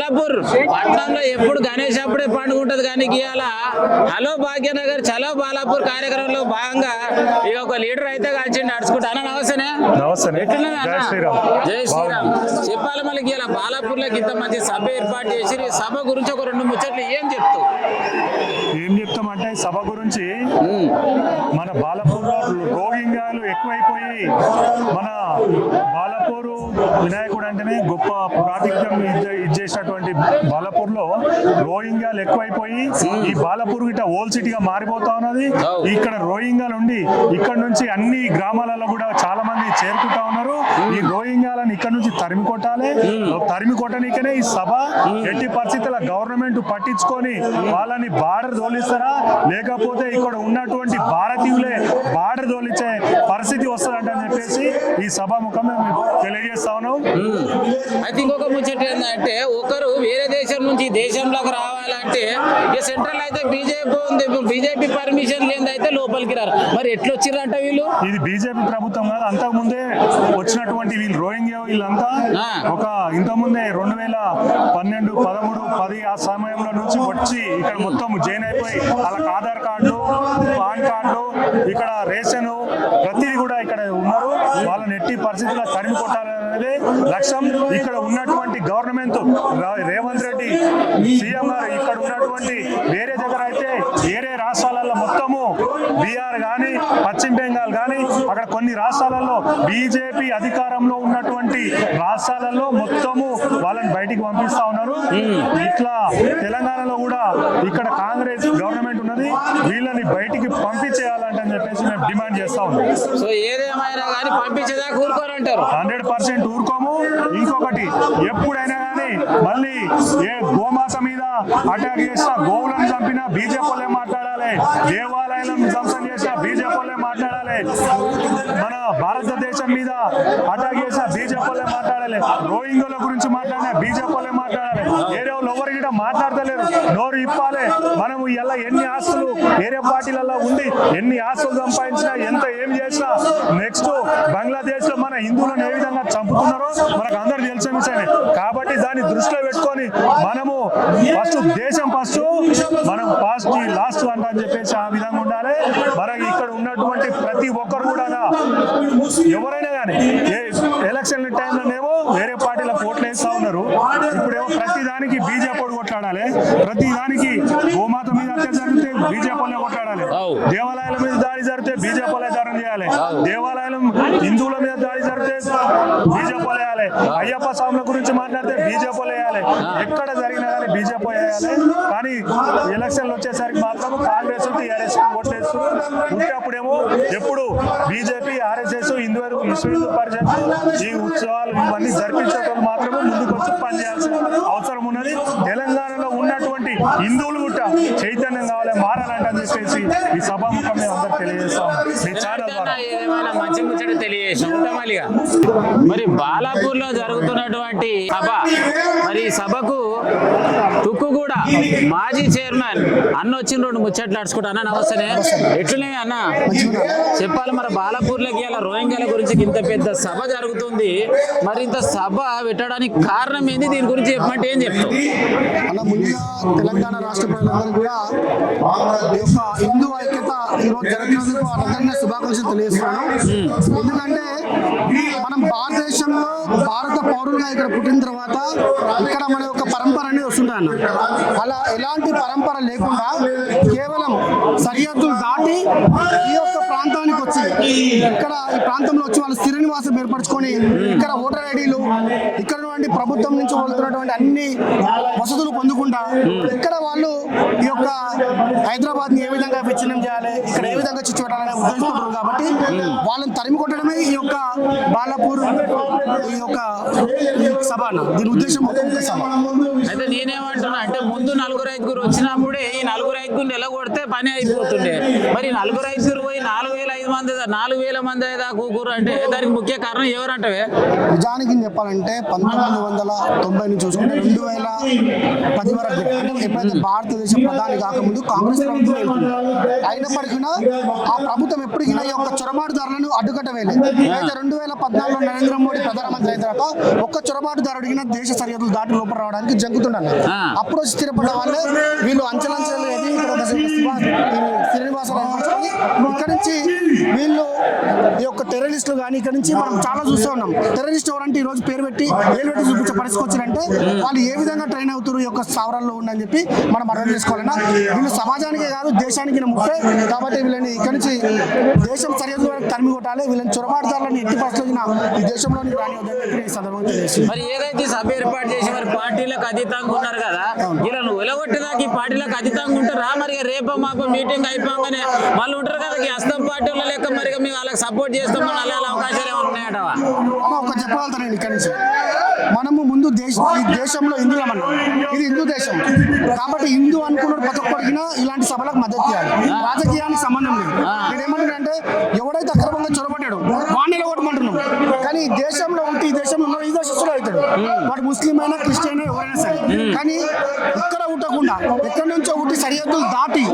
బాలాపూర్ పట్టణంలో ఎప్పుడు గణేష్ అప్పుడే పండుగ ఉంటది కానీ ఇవాళ హలో భాగ్యనగర్ చలో బాలాపూర్ కార్యక్రమంలో భాగంగా ఇక ఒక లీడర్ అయితే కలిసి నడుచుకుంటా అన్న నమస్తేనే. ఎట్లున్నది అన్న? జై శ్రీరామ్. చెప్పాలి మళ్ళీ ఇవాళ బాలాపూర్ లోకి ఇంత మంచి సభ ఏర్పాటు చేసి సభ గురించి ఒక 2 ముచ్చట్లు ఏం చెప్తావు? ఏం చెప్తామంటే సభ గురించి మన బాలాపూర్లో రోహింగ్యాలు ఎక్కువైపోయి మన బాలాపూరు వినాయకుడు అంటేనే గొప్ప ప్రాతినిధ్యం ఇచ్చేసినటువంటి బాలాపూర్లో రోహింగ్యాలు ఎక్కువైపోయి ఈ బాలాపూర్ గిట్ట ఓల్ సిటీగా మారిపోతా ఉన్నది. ఇక్కడ రోహింగ్యాలు ఉండి ఇక్కడ నుంచి అన్ని గ్రామాలలో కూడా చాలా మంది చేరుకుంటా ఉన్నారు. ఈ రోహింగ్యాలను ఇక్కడ నుంచి తరిమి కొట్టాలి. తరిమి కొట్టడానికనే ఈ సభ. ఎట్టి పరిస్థితుల గవర్నమెంట్ పట్టించుకొని వాళ్ళని బార్డర్ తోలిస్తారా లేకపోతే ఇక్కడ ఉన్నటువంటి భారతీయులే బార్డర్ తోలించే పరిస్థితి వస్తుందంట అని చెప్పేసి ఈ సభాముఖం మేము తెలియజేస్తా ఉన్నాం. అయితే ఇంకొక ముచ్చట ఏంటంటే ఒకరు వేరే దేశం నుంచి దేశంలోకి రావాలంటే ఇక సెంట్రల్ అయితే బీజేపీ ఉంది, బీజేపీ పర్మిషన్ లేదైతే లోపలికి రారు. మరి ఎట్లా వచ్చిర్రంట వీళ్ళు? ఇది బీజేపీ ప్రభుత్వం కాదు, అంతకు ముందే వచ్చినటువంటి వీళ్ళు రోహింగ్యా వీళ్ళంతా ఒక ఇంతకుముందే 2012, 13, 10 ఆ సమయంలో నుంచి వచ్చి ఇక్కడ మొత్తం జైన్ అయిపోయి వాళ్ళకి ఆధార్ కార్డులు, పాన్ కార్డులు, ఇక్కడ రేషన్ ప్రతిదీ కూడా ఇక్కడ ఉన్నారు. వాళ్ళని ఎట్టి పరిస్థితుల్లో తరిమి కొట్టాలనేది లక్ష్యం. ఇక్కడ ఉన్నటువంటి గవర్నమెంట్ రేవంత్ రెడ్డి సీఎం గారు ఇక్కడ ఉన్నటువంటి వేరే దగ్గర అయితే వేరే రాష్ట్రాలలో మొత్తము బీహార్ కానీ పశ్చిమ బెంగాల్ కానీ అక్కడ కొన్ని రాష్ట్రాలలో బీజేపీ అధికారంలో ఉన్నటువంటి రాష్ట్రాలలో మొత్తము వాళ్ళని బయటికి పంపిస్తా ఉన్నారు. ఇట్లా తెలంగాణలో కూడా ఇక్కడ కాంగ్రెస్ గవర్నమెంట్ ఉన్నది, వీళ్ళని బయటికి పంపించేయాలంటే అని చెప్పేసి మేము డిమాండ్ చేస్తా ఉన్నాం. సో ఏదేమైనా కానీ పంపించేదాకా ఊరుకోరంటారు. 100% ఊరుకోము. ఇంకొకటి ఎప్పుడైనా కానీ మళ్ళీ ఏ గోమాత మీద అటాక్ చేసినా, గోవులను చంపినా బీజేపీలే మాట్లాడాలి, దేవాలయాలను ధ్వంసం చేసినా బీజేపీలే మాట్లాడాలి, మన భారతదేశం మీద అటాక్ చేసినా బీజేపీలే మాట్లాడాలి, రోహింగ్యాల గురించి మాట్లాడినా బీజేపీలే మాట్లాడాలి. వేరే వాళ్ళు ఎవరికి కూడా మాట్లాడతలేరు, నోరు ఇప్పాలి. మనం ఇలా ఎన్ని ఆస్తులు వేరే పార్టీలలో ఉండి ఎన్ని ఆస్తులు సంపాదించినా ఎంత ఏం చేసినా నెక్స్ట్ బంగ్లాదేశ్ లో మన హిందువులను ఏ విధంగా చంపుతున్నారో మనకు అందరు తెలిసిన విషయమే. కాబట్టి దాన్ని దృష్టిలో పెట్టుకొని మనము ఫస్ట్ దేశం ఫస్ట్, మనం ఫాస్ట్ లాస్ట్ అంట అని చెప్పేసి ఆ విధంగా ఉండాలి. మనకి ఇక్కడ ఉన్నటువంటి ప్రతి ఒక్కరు కూడా ఎవరైనా కానీ ఏ ఎలక్షన్ టైంలోనేమో వేరే పార్టీలకు ఓట్లు వేస్తా ఉన్నారు. ఇప్పుడేమో ప్రతి దానికి బీజేపీ కొట్లాడాలి, ప్రతి దానికి గోమాత మీద హత్య జరిగితే బీజేపీలే కొట్లాడాలి, దేవాలయాల మీద దాడి జరిగితే బీజేపీలే దాడి చేయాలి, దేవాలయాలు హిందువుల మీద దాడి జరిగితే బీజేపీలు వేయాలి, అయ్యప్ప స్వాముల గురించి మాట్లాడితే బీజేపీలు వేయాలి, ఎక్కడ జరిగినా కానీ బీజేపీ వేయాలి. కానీ ఎలక్షన్లు వచ్చేసరికి మాత్రం కాంగ్రెస్ టీఆర్ఎస్ ఓట్లు వేస్తున్నారు. ఉంటేప్పుడేమో ఎప్పుడు బీజేపీ, ఆర్ఎస్ఎస్, విశ్వ హిందూ పరిషత్ ఈ ఉత్సవాలు ఇవన్నీ జరిపించడం మాత్రమే ముందుకు వచ్చి పనిచేయాల్సిన అవసరం ఉన్నది. తెలంగాణలో ఉన్నటువంటి హిందువులు కూడా చైతన్యం కావాలి, మారాలంటే చెప్పేసి ఈ సభాముఖం మేము అందరికి తెలియజేస్తాం. మంచి ముచ్చట తెలియజేసాం. మరి బాలాపూర్ లో జరుగుతున్నటువంటి సభ, మరి సభకు తుక్కుగూడ మాజీ చైర్మన్ అన్న వచ్చిన 2 ముచ్చట్లు నడుచుకుంటా. అన్న నమస్తేనే. ఎట్లున్నాయి అన్న? చెప్పాలి. మరి బాలాపూర్ లోకి ఇలా రోహింగ్యాల గురించి ఇంత పెద్ద సభ జరుగుతుంది, మరి ఇంత సభ పెట్టడానికి కారణం ఏంది? దీని గురించి చెప్పమంటే ఏం చెప్తాం? అలా ముందుగా తెలంగాణ రాష్ట్ర ప్రజలందరూ కూడా ఈ యొక్క హిందూ ఐక్యత ఈరోజు జరుగుతున్నందుకు వాళ్ళందరినీ శుభాకాంక్షలు తెలియజేస్తున్నాను. ఎందుకంటే మనం భారతదేశంలో భారత పౌరులుగా ఇక్కడ పుట్టిన తర్వాత ఇక్కడ మన యొక్క పరంపర అనేది వస్తుంటాయి అన్న. అలా ఎలాంటి పరంపర లేకుండా కేవలం సరిహద్దులు దాటి ఈ యొక్క ప్రాంతానికి వచ్చి ఇక్కడ ఈ ప్రాంతంలో వచ్చి వాళ్ళు స్థిర నివాసం ఏర్పరచుకొని ఇక్కడ ఓటర్ ఐడీలు, ఇక్కడ ప్రభుత్వం నుంచి వెళ్తున్నటువంటి అన్ని వసతులు పొందుకుంటా ఇక్కడ వాళ్ళు ఈ యొక్క హైదరాబాద్ ని ఏ విధంగా విచ్ఛిన్నం చేయాలి, ఇక్కడ ఏ విధంగా చిచ్చు పెట్టాలని ఉద్దేశిస్తున్నారు. కాబట్టి వాళ్ళని తరిమి కొట్టడమే ఈ యొక్క బాలాపూర్ ఈ యొక్క సభ అన్న. దీని ఉద్దేశం సభ. అయితే నేనేమంటున్నా అంటే ముందు 4 వచ్చినప్పుడే ఈ 4 ఎలా కొడితే పని అయిపోతుండే. మరి 4 పోయి 4500 మంది 4,000 మంది దాకా కూకురు అంటే దానికి ముఖ్య కారణం ఎవరంటవే? నిజానికి చెప్పాలంటే 1990 నుంచి చూసుకుంటే 2010 వరకు అంటే ఎప్పుడైతే భారతదేశం ప్రధాని కాకముందు కాంగ్రెస్ ప్రభుత్వం వెళ్తుంది. అయినప్పటికీ ఆ ప్రభుత్వం ఎప్పటికీ ఈ యొక్క చొరబాటుదారులను అడ్డుకట్టవేలేదు. అయితే 2014లో నరేంద్ర మోడీ ప్రధానమంత్రి అయిన తర్వాత ఒక్క చొరబాటుదారుడికి దేశ సరిహద్దులు దాటి లోపల రావడానికి జంకుతున్నారు. అప్పుడు వచ్చి స్థిరపడ్డ వాళ్ళే వీళ్ళు అంచెలంచెలు ఇక్కడ ఒక శ్రీనివాసరావు ఏర్పరచుకొని ఇక్కడ నుంచి వీళ్ళు ఈ యొక్క టెర్రరిస్టులు కానీ ఇక్కడ నుంచి మనం చాలా చూస్తూ ఉన్నాం. టెర్రరిస్ట్ ఎవరంటే ఈ రోజు పేరు పెట్టి ఏలు పెట్టి చూపించే పరిస్థితి వచ్చిందంటే వాళ్ళు ఏ విధంగా ట్రైన్ అవుతారు ఈ యొక్క స్థావరాల్లో ఉండని చెప్పి మనం అర్థం చేసుకోవాలన్నా. వీళ్ళు సమాజానికే కాదు దేశానికి ముప్పే. కాబట్టి వీళ్ళని ఇక్కడ నుంచి దేశం సరిహద్దు తరిమి కొట్టాలి. వీళ్ళని చొరబాటుదారులను ఎట్టి పరిస్థితుల్లో ఈ దేశంలోని రానివద్దని చెప్పి ఈ సందర్భంగా తెలియజేస్తుంది. మరి ఏదైతే సభ ఏర్పాటు చేసి మరి పార్టీలకు అతీతంగా ఉన్నారు కదా, ఇలా నువ్వు వెలగొట్టేదాకా ఈ పార్టీలకు అతీతంగా ఉంటారా? మరి రేపో మాపో మీటింగ్ అయిపోగానే వాళ్ళు ఉంటారు కదా ఈ హస్తం పార్టీ వాళ్ళ లెక్క మరి మేము వాళ్ళకి సపోర్ట్ చేస్తామని అలా అవకాశాలు ఏమైనా ఉన్నాయటవా? ఒక చెప్పగలుగుతాను ఇక్కడ నుంచి మనము ముందు ఈ దేశంలో హిందువులం అన్నాం. ఇది హిందూ దేశం కాబట్టి హిందూ అనుకున్న ప్రతి ఒక్కడికి ఇలాంటి సభలకు మద్దతు ఇవ్వాలి. రాజకీయానికి సంబంధం లేదు. నేను ఏమంటున్నానంటే ఎవడైతే అక్రమంగా చొరబడ్డాడు వాడిని కొట్టమంటున్నాం. కానీ ఈ దేశంలో ఉంటే ఈ దేశంలో ఉన్న ఈ దేశస్తులు అవుతాడు వాడు ముస్లిం అయినా క్రిస్టియన్ అయినా ఎవరైనా సరే. కానీ ఇక్కడ ఉండకుండా ఎక్కడి నుంచో ఉంటే సరిహద్దులు దాటి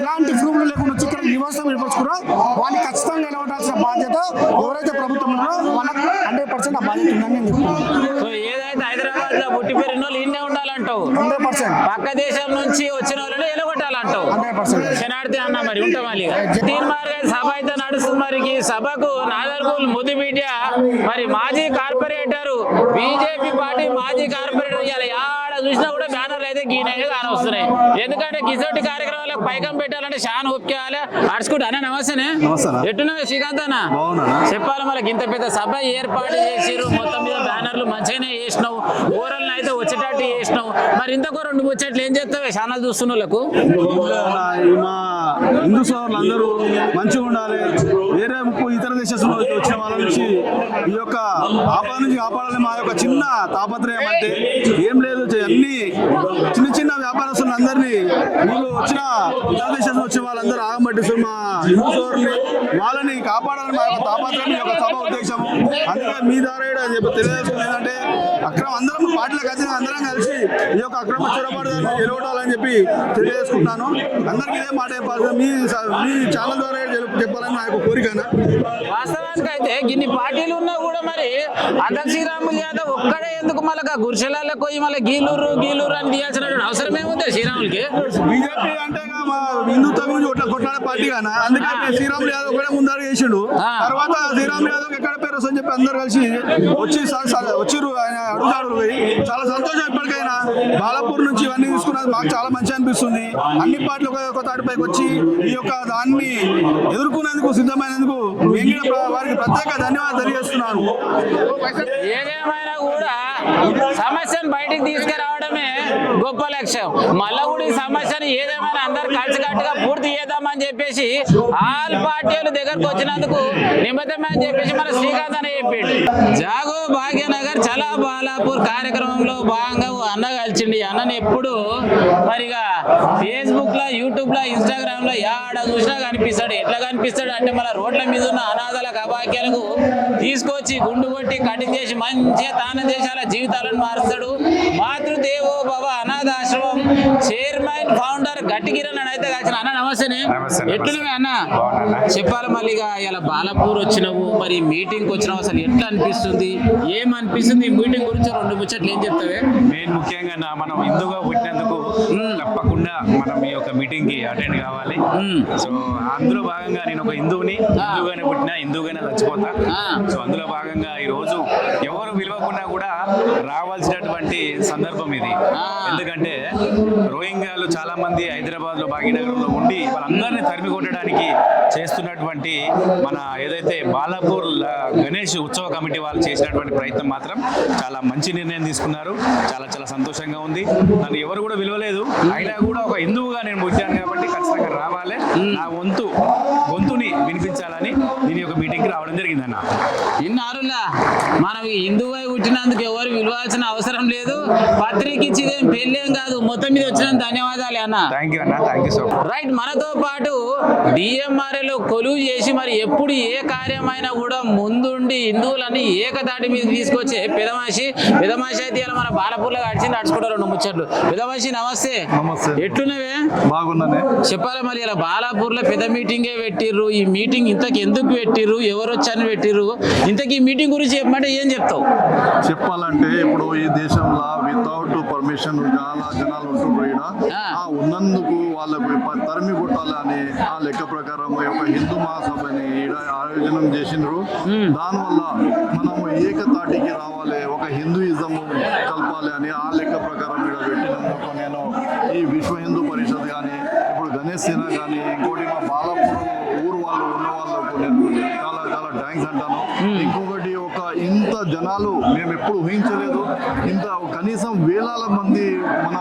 ఎలాంటి ప్రూఫ్లు లేకుండా వచ్చి ఇక్కడ నివాసం ఏర్పరచుకున్నా వాళ్ళని ఖచ్చితంగా నిలబడాల్సిన బాధ్యత ఎవరైతే ప్రభుత్వం ఉన్నారో వాళ్ళకి 100% ఆ బాధ్యత ఉందని నేను చెప్తున్నాను. సో ఏదైతే హైదరాబాద్ లో పుట్టి పెరిగిన వాళ్ళు ఇన్నే ఉండాలంటావు, 100% పక్క దేశం నుంచి వచ్చిన వాళ్ళని ఎలగొట్టాలంటావు. 100% శనార్థి అన్న మరి ఉంటాం సభ అయితే నడుస్తుంది. మరి ఈ సభకు నాగర్కూల్ ముద్దుబిడ్డ మరి మాజీ కార్పొరేటర్ బీజేపీ పార్టీ మాజీ కార్పొరేటర్ ఆడ చూసినా కూడా బ్యానర్లు అయితే గీనైతే కానొస్తున్నాయి. ఎందుకంటే గిసోటి కార్యక్రమాలకు పైకం పెట్టాలంటే చాలా ఒప్పుకోవాలి. అడుచుకుంటా అన్న నమస్తేనే, ఎట్టున్నావు శ్రీకాంత్ అన్న? చెప్పాలి మనకి ఇంత పెద్ద సభ ఏర్పాటు చేసిరు, మొత్తం మీద బ్యానర్లు మంచిగానే వేసినావు, ఊరల్ని అయితే వచ్చేటట్టు చేసినావు. మరి ఇంతకు 2 ముచ్చట్లు ఏం చేస్తావే ఛానల్ చూస్తున్న వాళ్ళకు? మా హిందూ సోదరులు అందరూ మంచిగా ఉండాలి. వేరే ఇతర దేశంలో వచ్చిన వాళ్ళ నుంచి ఈ యొక్క ఆపద నుంచి కాపాడాలని మా యొక్క చిన్న తాపత్రయం. అంటే ఏం లేదు, అన్ని చిన్న చిన్న వ్యాపారస్తులు అందరినీ వీళ్ళు వచ్చిన ఇతర దేశంలో వచ్చిన వాళ్ళందరూ ఆగమట్టిస్తారు. మా హిందూ సోదరుల్ని వాళ్ళని కాపాడాలని మా యొక్క తాపత్రయం యొక్క సభ ఉద్దేశం. అందుకే మీ ద్వారా తెలియజేస్తుంది ఏంటంటే అందరం పార్టీలకు ఖచ్చితంగా అందరం కలిసి ఈ యొక్క అక్రమ చొరబాటుదారులను ఎలగొట్టాలని చెప్పి తెలియజేసుకుంటున్నాను. అందరికీ ఇదే మాట చెప్పాలి, మీ ఛానల్ ద్వారా చెప్పాలని నా యొక్క కోరికనా. వాస్తవానికి అయితే ఇన్ని పార్టీలు ఉన్నా కూడా మరి అంత శ్రీరాములు యాదవ్ ఒక్కడే ఎందుకు మళ్ళీ గురిశెలకు పోయి మళ్ళీ గీలూరు అని తీయాల్సిన అవసరం ఏముంది శ్రీరాములకి? బీజేపీ అంటే మా హిందుత్వం గురించి కొట్లాడే పార్టీ కానా, అందుకని శ్రీరాములు యాదవ్ కూడా ముందర చేసిండు. తర్వాత శ్రీరాములు యాదవ్ ఎక్కడ పేరు వస్తుందని చెప్పి అందరు కలిసి వచ్చిర్రు. ఆయన అడుగుతాడు పోయి చాలా సంతోషం. ఇప్పటికైనా బాలాపూర్ నుంచి ఇవన్నీ తీసుకున్నది మాకు చాలా మంచి అనిపిస్తుంది. అన్ని పార్టీలు ఒక తాటిపైకి వచ్చి ఈ యొక్క దాన్ని ఎదుర్కొనేందుకు సిద్ధమైనందుకు వారికి ప్రత్యేక ధన్యవాదాలు తెలియజేస్తున్నాను. ఏదేమైనా కూడా సమస్యను బయటికి తీసుకురావడమే గొప్ప లక్ష్యం. మళ్ళా కూడా ఈ సమస్యను ఏదేమైనా అందరు కలిసికట్టుగా పూర్తి చేద్దామని చెప్పేసి ఆల్ పార్టీలు దగ్గరకు వచ్చినందుకు నిమిత్తమే అని చెప్పేసి మన శ్రీకాంత్ అన్న చెప్పిండు. జాగో భాగ్యనగర్ చలా బాలాపూర్ కార్యక్రమంలో భాగంగా అన్న కలిసిండి. అన్నని ఎప్పుడు మరిగా ఫేస్బుక్ లో, యూట్యూబ్ లో, ఇన్స్టాగ్రామ్ లో యాడ చూసినా కనిపిస్తాడు. ఎట్లా కనిపిస్తాడు అంటే మన రోడ్ల మీద ఉన్న అనాథాలకు అభాగ్యాలకు తీసుకొచ్చి గుండు కొట్టి కటింగ్ చేసి మంచిగా తానం చేసి అలా జీవితాలను మారుస్తాడు. మాతృదేవో భవ అనాథాశ్రమం చైర్మన్ ఫౌండర్ గట్టిగిరన్ అయితే కలిసిన అన్న. నమస్తేనే, ఎట్లున్నావే అన్న? చెప్పాలి మళ్ళీ ఇలా బాలాపూర్ వచ్చినావు, మరి మీటింగ్ వచ్చినావు, అసలు ఎట్లా అనిపిస్తుంది, ఏమనిపిస్తుంది ఈ మీటింగ్ గురించి 2 ముచ్చట్లు ఏం చెప్తావే? మెయిన్ ముఖ్యంగా మనం హిందూగా పుట్టినందుకు తప్పకుండా మనం ఈ యొక్క మీటింగ్ కి అటెండ్ కావాలి. సో అందులో భాగంగా నేను ఒక హిందువుని, హిందూగానే పుట్టినా హిందూగానే చచ్చిపోతా. సో అందులో భాగంగా ఈ రోజు ఎవరు విలువకున్నా కూడా రావాల్సినటువంటి సందర్భం ఇది. ఎందుకంటే రోహింగ్యాలు చాలా మంది హైదరాబాద్ లో భాగ్యనగరంలో ఉండి వాళ్ళందరినీ తరిమి కొట్టడానికి చేస్తున్నటువంటి మన ఏదైతే బాలాపూర్ గణేష్ ఉత్సవ కమిటీ వాళ్ళు చేసినటువంటి ప్రయత్నం మాత్రం చాలా మంచి నిర్ణయం తీసుకున్నారు. చాలా చాలా సంతోషంగా ఉంది. నన్ను ఎవరు కూడా విలువలేదు, అయినా కూడా ఒక హిందువుగా నేను పుట్టాను కాబట్టి ఖచ్చితంగా రావాలి, నా గొంతుని వినిపించాలని దీని యొక్క మీటింగ్కి రావడం జరిగిందన్న. ఇన్నారులా మనం ఈ హిందువై పుట్టినందుకు ఎవరు విలువాల్సిన అవసరం లేదు, పత్రిక ఇచ్చిదేం పెళ్ళేం కాదు, మొత్తం మీద వచ్చిన ధన్యవాదాలు అన్న. థ్యాంక్ యూ అన్న, thank you so much. Right, మనతో పాటు డిఎంఆర్ఏలో కొలువు చేసి మరి ఎప్పుడు ఏ కార్యమైనా కూడా ముందుండి హిందువులని ఏకతాటి మీద తీసుకొచ్చే పెదమాషి అయితే ఇలా మన బాలపూర్లో అడిచింది నడుచుకుంటారు 2 ముచ్చట్లు. పెదమాషి నమస్తే. నమస్తే. ఎట్లున్నవే? బాగున్నానే. చెప్పాలి మళ్ళీ ఇలా బాలాపూర్లో పెద్ద మీటింగే పెట్టిర్రు, ఈ మీటింగ్ ఇంతకు ఎందుకు పెట్టిర్రు, ఎవరు వచ్చారని పెట్టిర్రు, ఇంతకీ ఈ మీటింగ్ గురించి చెప్పమంటే ఏం చెప్తావు? చెప్పాలంటే ఇప్పుడు ఈ దేశంలో వితౌట్ పర్మిషన్ చాలా జనాలు ఉంటుండ్రు ఇక్కడ. ఆ ఉన్నందుకు వాళ్ళకు తరిమి కొట్టాలని ఆ లెక్క ప్రకారం ఒక హిందూ మహాసభని ఈడ ఆయోజనం చేసిండ్రు. దానివల్ల మనము ఏకతాటికి రావాలి, ఒక హిందూయిజం కలపాలి అని ఆ లెక్క ప్రకారం ఇక్కడ పెట్టినందుకు నేను ఈ విశ్వ హిందూ పరిషత్ కానీ ఇప్పుడు గణేష్ సేన కానీ ఇంకోటి మా బాలాపూర్ ఊరు వాళ్ళు ఉన్న వాళ్ళకు నేను చాలా చాలా థ్యాంక్స్ అంటాను. ఇంకొకటి ఒక ఇంత జనాలు మేము ఎప్పుడు ఊహించలేదు, ఇంత కనీసం వేలాల మంది మన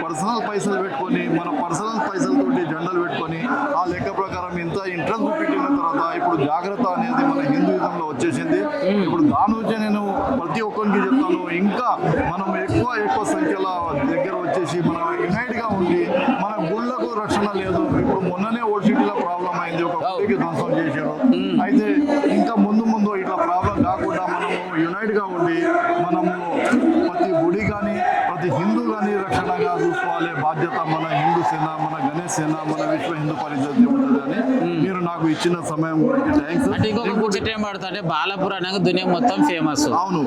పర్సనల్ పైసలు పెట్టుకొని మన పర్సనల్ పైసలతోటి జెండాలు పెట్టుకొని ఆ లెక్క ప్రకారం ఇంత ఇంట్రెస్ట్ పెట్టిన తర్వాత ఇప్పుడు జాగ్రత్త అనేది మన హిందూయిజంలో వచ్చేసింది. ఇప్పుడు దాని నుంచి నేను ప్రతి ఒక్కరికి చెప్తాను, ఇంకా మనం ఎక్కువ సంఖ్యలో దగ్గర వచ్చేసి మనం యునైట్గా ఉండి మన గుళ్ళకు రక్షణ లేదు. ఇప్పుడు మొన్ననే ఓల్డ్ సిటీలో ప్రాబ్లం అయింది, ఒక గుడికి ధ్వంసం చేశారు. అయితే ఇంకా ముందు ఇట్లా ప్రాబ్లం కాకుండా మనము యునైట్గా ఉండి మనము ప్రతి గుడి కానీ ప్రతి హిందూ కానీ రక్షణగా చూసుకోవాలి బాధ్యత మన హిందూ సేన, మన గణేష్ సేన, మన విశ్వ హిందూ పరిషత్ ఉంటుంది అని మీరు నాకు ఇచ్చిన సమయం గురించి థ్యాంక్స్. అంటే ఇంకొక ముచ్చట ఏం పడుతుంటే బాలాపూర్ అనగా దునియా మొత్తం ఫేమస్. అవును.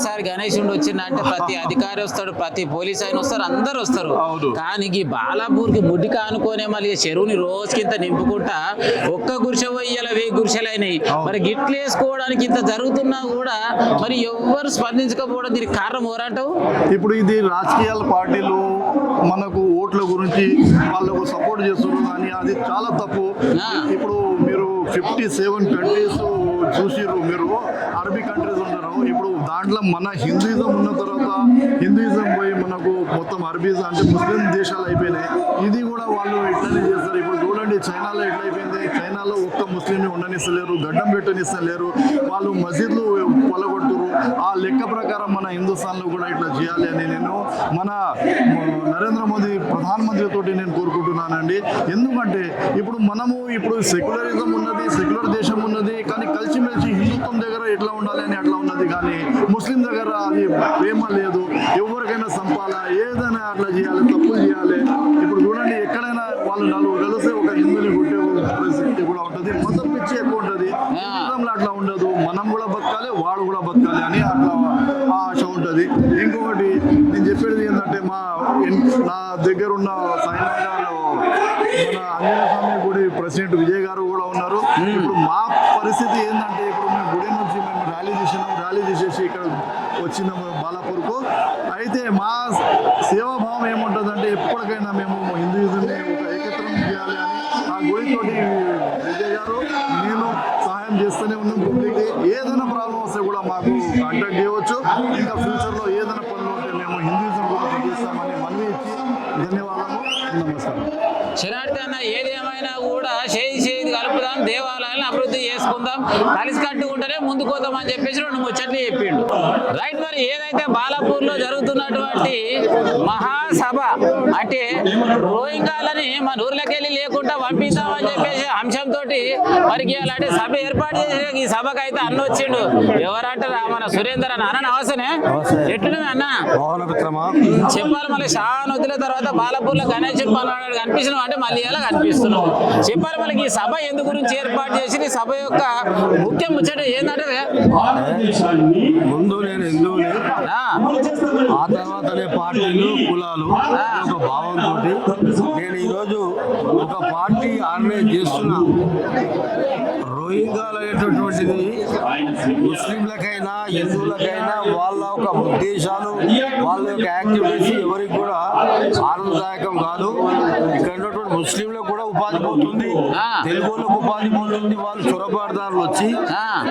సార్ గణేశుడు వచ్చిందంటే ప్రతి అధికారి వస్తాడు, ప్రతి పోలీస్ ఆయన వస్తారు, అందరు వస్తారు. అవును. కానీ ఈ బాలాపూర్ కి ముడ్డి కానుకోనే మళ్ళీ చెరువుని రోజుకింత నింపుకుంటా ఒక్క గురిసె పోయ్యాల 1000 గురిసెలైనాయి. మరి గిట్లు వేసుకోవడానికి ఇంత జరుగుతున్నా కూడా మరి ఎవ్వరు స్పందించకపోవడం దీనికి కారణం ఎవరంటావు? ఇప్పుడు ఇది రాజకీయాల పార్టీలు మనకు ఓట్ల గురించి వాళ్ళకు సపోర్ట్ చేస్తున్నారు కానీ అది చాలా తప్పు. ఇప్పుడు మీరు 57 కంట్రీస్ చూసిర్రు, మీరు అరబీ కంట్రీస్ ఉన్నారు. ఇప్పుడు దాంట్లో మన హిందూయిజం ఉన్న తర్వాత హిందూయిజం పోయి మనకు మొత్తం అరబీజం అంటే ముస్లిం దేశాలు అయిపోయినాయి. ఇది కూడా వాళ్ళు ఇట్లనే చేస్తారు. ఇప్పుడు చూడండి చైనాలో ఎట్లయిపోయింది, చైనాలో ఒక్క ముస్లింని ఉండనిస్తలేరు, గడ్డం పెట్టనిస్తలేరు, వాళ్ళు మసీద్లు పొలగొట్టురు. ఆ లెక్క ప్రకారం మన హిందుస్థాన్లో కూడా ఇట్లా చేయాలి అని నేను మన నరేంద్ర మోదీ ప్రధానమంత్రితో నేను కోరుకుంటున్నానండి. ఎందుకంటే ఇప్పుడు సెక్యులరిజం ఉన్నది, సెక్యులర్ దేశం ఉన్నది, కానీ కలిసిమెలిసి హిందుత్వం దగ్గర ఎట్లా ఉండాలి అని అట్లా ఉన్నది. కానీ ముస్లిం దగ్గర అది ప్రేమ లేదు, ఎవరికైనా సంపాలా, ఏదైనా అట్లా చేయాలి, తప్పులు చేయాలి. ఇప్పుడు చూడండి ఎక్కడైనా వాళ్ళు 4 కలిసి ఒక హిందుని కొట్టే పరిస్థితి కూడా ఉంటుంది, మతం పిచ్చి ఎక్కువ ఉంటుంది. హిందుత్వంలో అట్లా ఉండదు, మనం కూడా బతకాలి, వాడు కూడా బతకాలి అని అట్లా ఆశ ఉంటుంది. ఇంకొకటి నేను చెప్పేది ఏంటంటే నా దగ్గర ఉన్న సాయినగర్లో మన ఆంజనేయ స్వామి గుడి ప్రెసిడెంట్ విజయ్ గారు కూడా ఉన్నారు. ఇప్పుడు మా పరిస్థితి ఏంటంటే ఇప్పుడు మేము గుడి నుంచి మేము ర్యాలీ చేసేసి ఇక్కడ వచ్చినాము బాలాపూర్కు. అయితే మా సేవాభావం ఏముంటుందంటే ఎప్పటికైనా మేము హిందూయిజంని ఒక ఏకత్రం చేయాలి అని ఆ గుడితోటి విజయ్ గారు నేను సహాయం చేస్తూనే ఉన్నాం. పబ్లిక్ ఏదైనా ప్రాబ్లం వస్తే కూడా మాకు కాంటాక్ట్ చేయవచ్చు. ఇంకా ఫ్యూచర్లో ఏదైనా పనులు ఉంటే మేము హిందూయిజం గురించి చేస్తామని మనవి ఇచ్చి ధన్యవాదాలు, నమస్కారం. శనార్థి అన్న ఏదేమైనా కూడా చేయి కలుపుదాం, దేవాలయాలను అభివృద్ధి చేసుకుందాం, కలిసి కట్టుకుంటేనే ముందుకు పోదాం అని చెప్పేసి 2 ముచ్చట్లు చెప్పిండు. రైట్, మరి ఏదైతే బాలాపూర్ లో జరుగుతున్నటువంటి మహాసభ అంటే రోహింగాలని మన ఊర్లోకి వెళ్ళి లేకుండా పంపిద్దామని చెప్పేసి అంశంతో మరి అలాంటి సభ ఏర్పాటు చేసి ఈ సభకు అయితే అన్న వచ్చిండు. ఎవరంటారా మన సురేందర్ అన్న. అన్న నమస్తేనే, ఎట్లున్నాయి అన్న? చెప్పాలి మళ్ళీ చాలా వదిలిన తర్వాత బాలాపూర్ లో గణేశుడు పనులు కనిపిస్తున్నావు అంటే మళ్ళీ ఎలా కనిపిస్తున్నావు? చెప్పాలి మనకి ఈ సభ ఎందు గురించి ఏర్పాటు చేసి ఈ సభ యొక్క ముఖ్య ముచ్చట ఏంటంటే ముందు నేను హిందువుని, ఆ తర్వాతనే పార్టీలు కులాలు ఒక భావంతో నేను ఈరోజు ఒక పార్టీ ఆర్గనైజ్ చేస్తున్నా. రోహింగాలు అనేటటువంటిది ముస్లింలకైనా హిందువులకైనా వాళ్ళ ఒక ఉద్దేశాలు వాళ్ళ యొక్క యాక్టివిటీస్ ఎవరికి కూడా ఆనందదాయకం కాదు. ఇక్కడ ఉన్నటువంటి ముస్లింలకు కూడా ఉపాధి పోతుంది, తెలుగులకు ఉపాధి పోతుంది. వాళ్ళు చొరబాటుదారులు వచ్చి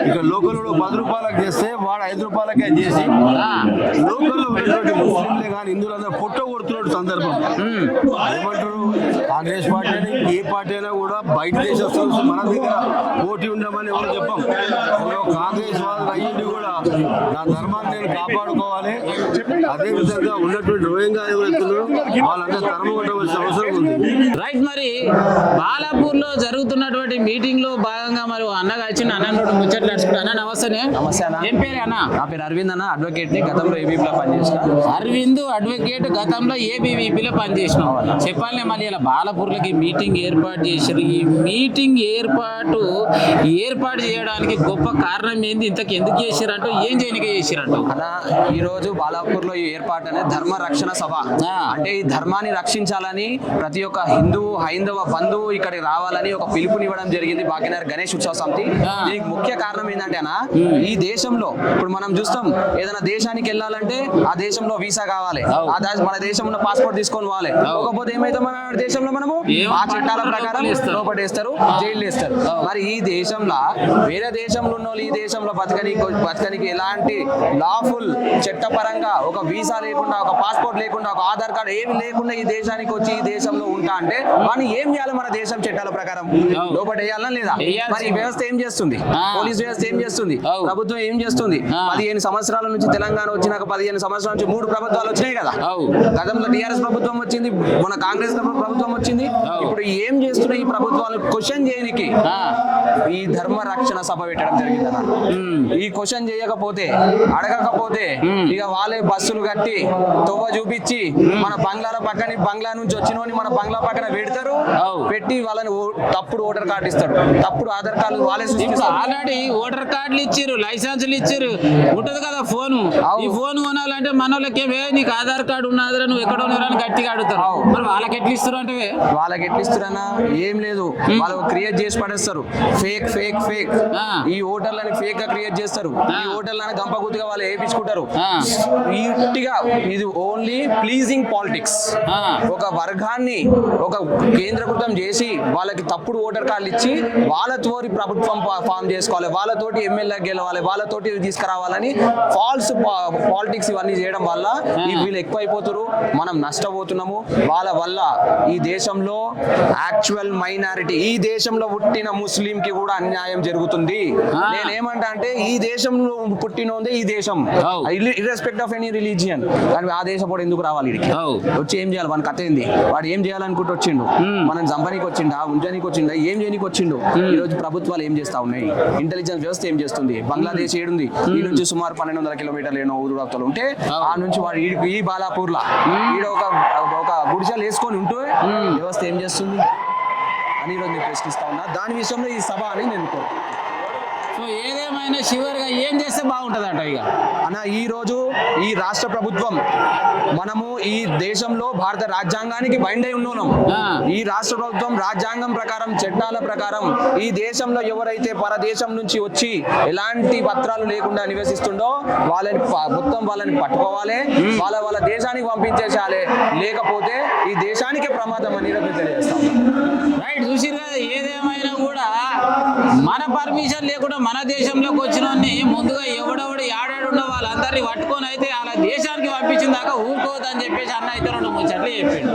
ఇక్కడ లోకల్ 10 రూపాయలకు చేస్తే వాడు 5 రూపాయలకే చేసి లోకల్లో ఉన్నటువంటి ముస్లింలే కానీ హిందువులందరూ పొట్ట కొడుతున్న సందర్భం. ఏమంటారు, కాంగ్రెస్ పార్టీ అని ఏ పార్టీ అయినా కూడా బయట దేశస్తులు మన దగ్గర పోటీ ఉండమని ఎవరు చెప్పాం. కాంగ్రెస్ వాళ్ళు అయ్యింది కూడా నా ధర్మాన్ని నేను కాపాడుకోవాలి. అదే విధంగా ఉన్నటువంటి రోహింగా ఎవరైతున్నారో వాళ్ళంతా తరము కొట్టవలసిన అవసరం ఉంది. రైట్. మరి బాలాపూర్ లో జరుగుతున్నటువంటి మీటింగ్ లో భాగంగా మరి అన్నగా వచ్చిన అన్న ముచ్చట్లు నడుచుకుంటా. అన్న నమస్తేనే. నమస్తే అన్న. ఏం పేరు అన్న? నా పేరు అరవింద్ అన్న, అడ్వకేట్ ని, గతంలో ఏబీపీలో పనిచేసిన. అరవింద్ అడ్వకేట్, గతంలో ఏబీవీపీలో పనిచేసినావు. చెప్పాలి మళ్ళీ ఇలా బాలాపూర్లకి మీటింగ్ ఏర్పాటు చేశారు. ఈ మీటింగ్ ఏర్పాటు చేయడానికి గొప్ప కారణం ఏంది? ఇంతకు ఎందుకు చేసిరంటూ, ఏం చేయడానికి చేసిరంటూ? అన్న, ఈ రోజు బాలాపూర్ లో ఈ ఏర్పాటు అనేది ధర్మ రక్షణ సభ. అంటే ఈ ధర్మాన్ని రక్షించాలని ప్రతి ఒక్క హిందూ హైందవ బంధువు ఇక్కడికి రావాలని ఒక పిలుపునివ్వడం జరిగింది భాగ్యనగర్ గణేష్ ఉత్సవ సమితి. దీనికి ముఖ్య కారణం ఏంటంటే అన్న, ఈ దేశంలో ఇప్పుడు మనం చూస్తాం, ఏదైనా దేశానికి వెళ్ళాలంటే ఆ దేశంలో వీసా కావాలి, మన దేశంలో పాస్పోర్ట్ తీసుకొని పోవాలి. కాకపోతే ఏమైతే మన దేశంలో మనము ఆ చట్టాల ప్రకారం లోపడేస్తారు, జైలు వేస్తారు. మరి ఈ దేశంలో వేరే దేశంలో ఉన్న వాళ్ళు ఈ దేశంలో బతకనికి ఎలాంటి లాఫుల్ చట్టపరంగా ఒక వీసా లేకుండా, ఒక పాస్పోర్ట్ లేకుండా, ఒక ఆధార్ కార్డు ఏమి లేకుండా ఈ దేశానికి వచ్చి ఈ దేశంలో ఉంటా అంటే మనం ఏం చేయాలి? మన దేశం చట్టాల ప్రకారం లోపడేయాలా లేదా? మరి ఈ వ్యవస్థ ఏం చేస్తుంది? పోలీస్ వ్యవస్థ ఏం చేస్తుంది? ప్రభుత్వం ఏం చేస్తుంది? 15 సంవత్సరాల నుంచి తెలంగాణ వచ్చినాక 15 సంవత్సరాల నుంచి 3 ప్రభుత్వాలు వచ్చినాయి కదా. గతంలో టీఆర్ఎస్ ప్రభుత్వం వచ్చింది, మన కాంగ్రెస్ ప్రభుత్వం వచ్చింది. ఇప్పుడు ఏం చేస్తున్నాయి ఈ ప్రభుత్వాలు? క్వశ్చన్ చేయడానికి ఈ ధర్మ రక్షణ సభ పెట్టడం జరిగింది అన్న. ఈ క్వశ్చన్ చేయకపోతే, అడగకపోతే ఇక వాళ్ళే బస్సులు కట్టి తొవ్వ చూపించి మన బంగ్లా నుంచి వచ్చినోని మన బంగ్లా పక్కన పెడతారు, పెట్టి వాళ్ళని తప్పుడు ఓటర్ కార్డు ఇస్తారు, తప్పుడు ఆధార్ కార్డు వాళ్ళే సృష్టిస్తారు. ఆల్రెడీ ఓటర్ కార్డులు ఇచ్చారు, లైసెన్సులు ఇచ్చారు, ఉంటది కదా ఫోను. ఈ ఫోన్ కొనాలంటే మన వాళ్ళకేమే నీకు ఆధార్ కార్డు ఉన్నదిరా, నువ్వు ఎక్కడ ఉన్నారా అని గట్టిగా అడుగుతారు. మరి వాళ్ళకి ఎట్లా ఇస్తారు అంటే? వాళ్ళకి ఎట్లా ఇస్తారన్నా, ఏం లేదు, వాళ్ళు క్రియేట్ చేసి పడేస్తారు. ఫేక్ ఫేక్ ఫేక్ ఈ ఓటర్లని ఫేక్ గా క్రియేట్ చేస్తారు. ఈ ఓటర్లని గంపగుత్తుగా వాళ్ళు వేయించుకుంటారు. ఇది ఓన్లీ ప్లీజింగ్ పాలిటిక్స్. ఒక వర్గాన్ని ఒక కేంద్రీకృతం చేసి వాళ్ళకి తప్పుడు ఓటర్ కార్డులు ఇచ్చి వాళ్ళతోటి ప్రభుత్వం ఫామ్ చేసుకోవాలి, వాళ్ళతోటి ఎమ్మెల్యే గెలవాలి, వాళ్ళతోటి తీసుకురావాలని ఫాల్స్ పాలిటిక్స్ ఇవన్నీ చేయడం వల్ల వీళ్ళు ఎక్కువైపోతారు, మనం నష్టపోతున్నాము. వాళ్ళ వల్ల ఈ దేశంలో యాక్చువల్ మైనారిటీ, ఈ దేశంలో పుట్టిన ముస్లిం కి కూడా అన్యాయం జరుగుతుంది. నేనేమంటా అంటే, ఈ దేశంలో పుట్టినోందే ఈ దేశం, ఇర్రెస్పెక్ట్ ఆఫ్ ఎనీ రిలీజియన్. కానీ ఆ దేశం కూడా ఎందుకు రావాలి? ఇడికి వచ్చి ఏం చేయాలి? వాని కథ ఏంది? వాడు ఏం చేయాలనుకుంటూ వచ్చిండు? మనం చంపనీకి వచ్చిండా, ఉంచనీకి వచ్చిండా, ఏం చేయనీకి వచ్చిండు? ఈ రోజు ప్రభుత్వాలు ఏం చేస్తా ఉన్నాయి? ఇంటెలిజెన్స్ వ్యవస్థ ఏం చేస్తుంది? బంగ్లాదేశ్ ఏడుంది, ఈ నుంచి సుమారు 1200 కిలోమీటర్లు ఏమో ఊరువతలు ఉంటే ఆ నుంచి వాడు ఈ బాలాపూర్ లా ఈడ ఒక గుడిసెలు వేసుకొని ఉంటూ వ్యవస్థ ఏం చేస్తుంది అని ఈరోజు నేను ప్రశ్నిస్తా ఉన్నా. దాని విషయంలో ఈ సభ అని నేను కోరుకుంటున్నాను. సో ఏదేమైనా చివరిగా ఏం చేస్తే బాగుంటుంది అంట ఇక అన్న, ఈ రోజు ఈ రాష్ట్ర ప్రభుత్వం, మనము ఈ దేశంలో భారత రాజ్యాంగానికి బైండ్ అయి ఉన్నాం. ఈ రాష్ట్ర ప్రభుత్వం రాజ్యాంగం ప్రకారం, చట్టాల ప్రకారం ఈ దేశంలో ఎవరైతే పరదేశం నుంచి వచ్చి ఎలాంటి పత్రాలు లేకుండా నివసిస్తుండో వాళ్ళని పట్టుకోవాలి, వాళ్ళ దేశానికి పంపించేసాలి, లేకపోతే ఈ దేశానికే ప్రమాదం అని తెలియజేస్తాం. రైట్. చూసిరు కదా, ఏదేమైనా కూడా మన పర్మిషన్ లేకుండా మన దేశంలోకి వచ్చిన ముందుగా ఎవడెవడు ఏడాడున్న వాళ్ళందరినీ పట్టుకొని అయితే అలా దేశానికి పంపించిన దాకా ఊరుకోవద్దని చెప్పేసి అన్న అయితే 2 ముచ్చట్లు చెప్పిండు.